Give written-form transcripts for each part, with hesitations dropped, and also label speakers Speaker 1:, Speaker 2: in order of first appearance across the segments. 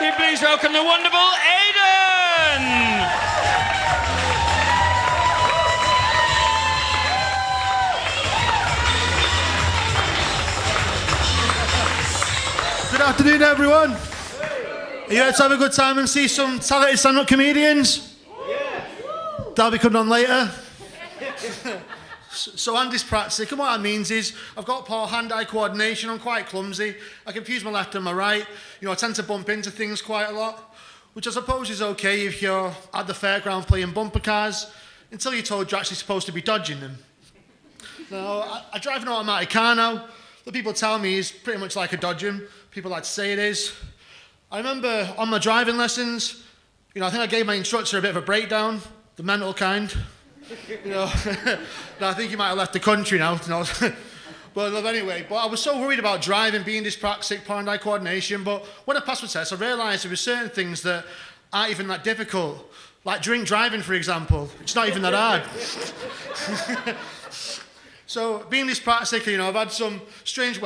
Speaker 1: Can you please welcome the wonderful Aidan?
Speaker 2: Good afternoon, everyone. Are you here to have a good time and see some talented stand-up comedians? Yeah. That'll be coming on later. So I'm dyspraxic, and what that means is I've got poor hand-eye coordination. I'm quite clumsy. I confuse my left and my right. I tend to bump into things quite a lot, which I suppose is okay if you're at the fairground playing bumper cars, until you're told you're actually supposed to be dodging them. Now, I drive an automatic car now. The people tell me it's pretty much like a dodgem. People like to say it is. I remember on my driving lessons, I think I gave my instructor a bit of a breakdown, the mental kind. No, I think he might have left the country now. But anyway, I was so worried about driving, being dyspraxic, poor hand-eye coordination. But when I passed my test, I realised there were certain things that aren't even that difficult. Like drink driving, for example. It's not even that hard. So being dyspraxic, I've had some strange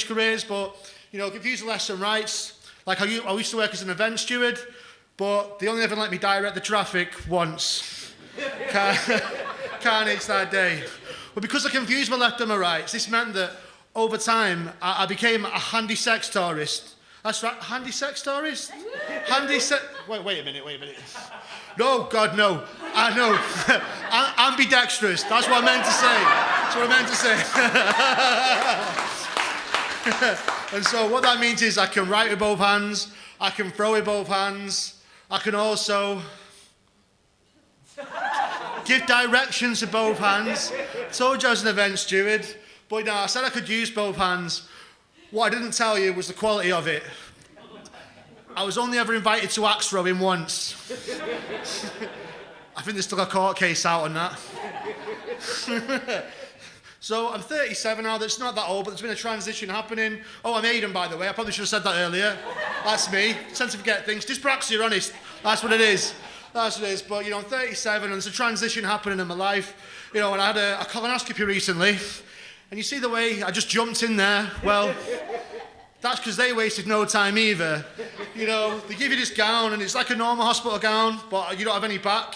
Speaker 2: careers, but, confused lefts and rights. Like I used to work as an event steward, but they only ever let me direct the traffic once. Carnage that day. But because I confused my left and my rights, this meant that over time I became a handy sex tourist. That's right, handy sex tourist? Wait a minute. No, God, no. No. Ambidextrous. That's what I meant to say. And so what that means is I can write with both hands, I can throw with both hands, I can also give directions with both hands. Told you I was an event steward, but I said I could use both hands. What I didn't tell you was the quality of it. I was only ever invited to axe throwing once. I think there's still a court case out on that. So I'm 37 now. That's not that old, but there's been a transition happening. Oh, I'm Aidan, by the way. I probably should have said that earlier. That's me. Tend to forget things. Dyspraxia, honest. That's what it is. But, I'm 37 and there's a transition happening in my life. And I had a colonoscopy recently. And you see the way I just jumped in there? Well, that's because they wasted no time either. They give you this gown and it's like a normal hospital gown, but you don't have any back.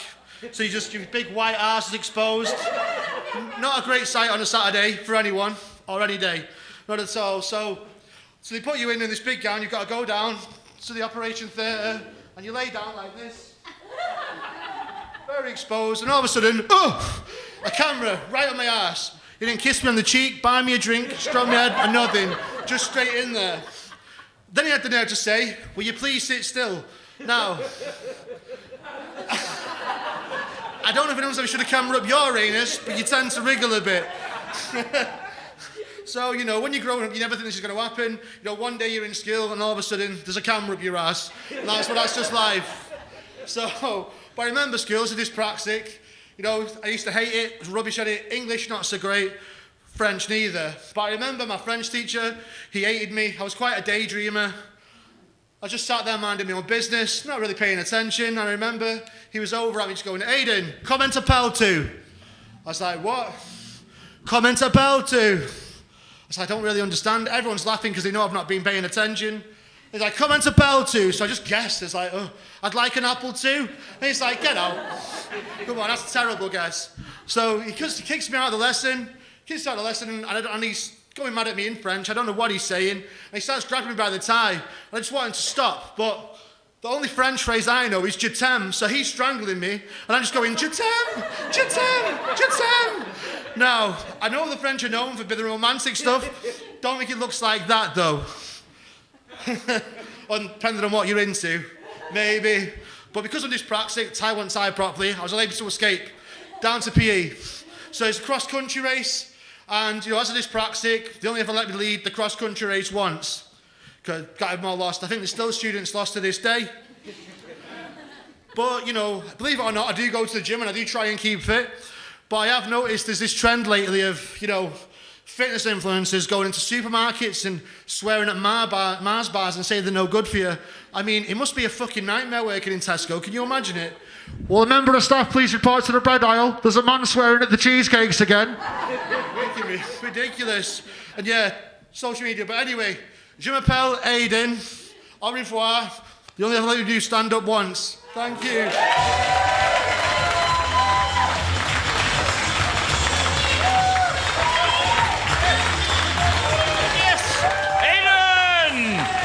Speaker 2: So your big white arse is exposed. Not a great sight on a Saturday for anyone, or any day. Not at all. So they put you in this big gown, you've got to go down to the operation theatre, and you lay down like this. Very exposed, and all of a sudden, a camera right on my arse. He didn't kiss me on the cheek, buy me a drink, stroke my head, or nothing. Just straight in there. Then he had the nerve to say, "Will you please sit still?" Now, I don't know if anyone's ever should have camera up your anus, but you tend to wriggle a bit. So, when you're growing up, you never think this is going to happen. One day you're in school, and all of a sudden, there's a camera up your ass. And that's just life. So, but I remember school as a dyspraxic. I used to hate it, was rubbish at it. English, not so great. French, neither. But I remember my French teacher, he hated me. I was quite a daydreamer. I just sat there minding my own business, not really paying attention. And I remember he was over at me just going, "Aidan, comment appel to." I was like, "What?" "Comment appel to." I was like, "I don't really understand." Everyone's laughing because they know I've not been paying attention. He's like, "Comment appel to." So I just guessed. It's like, "Oh, I'd like an apple too." And he's like, "Get out." Come on, that's a terrible guess. So he kicks me out of the lesson. And he's going mad at me in French. I don't know what he's saying. And he starts grabbing me by the tie. And I just want him to stop. But the only French phrase I know is "je t'aime." So he's strangling me. And I'm just going, "Je t'aime, je t'aime, je t'aime." Now, I know the French are known for a bit of romantic stuff. Don't think it looks like that, though. Depending on what you're into. Maybe. But because I'm dyspraxic, tie one tie properly, I was able to escape down to PE. So it's a cross-country race. And, as a dyspraxic, they only ever let me lead the cross-country race once. Because got them all lost. I think there's still students lost to this day. But, believe it or not, I do go to the gym and I do try and keep fit. But I have noticed there's this trend lately of, fitness influencers going into supermarkets and swearing at Mars bars and saying they're no good for you. I mean, it must be a fucking nightmare working in Tesco. Can you imagine it? "Will a member of staff please report to the bread aisle? There's a man swearing at the cheesecakes again." Ridiculous. And social media. But anyway, je m'appelle Aidan. Au revoir. You only have to let you do stand up once. Thank you.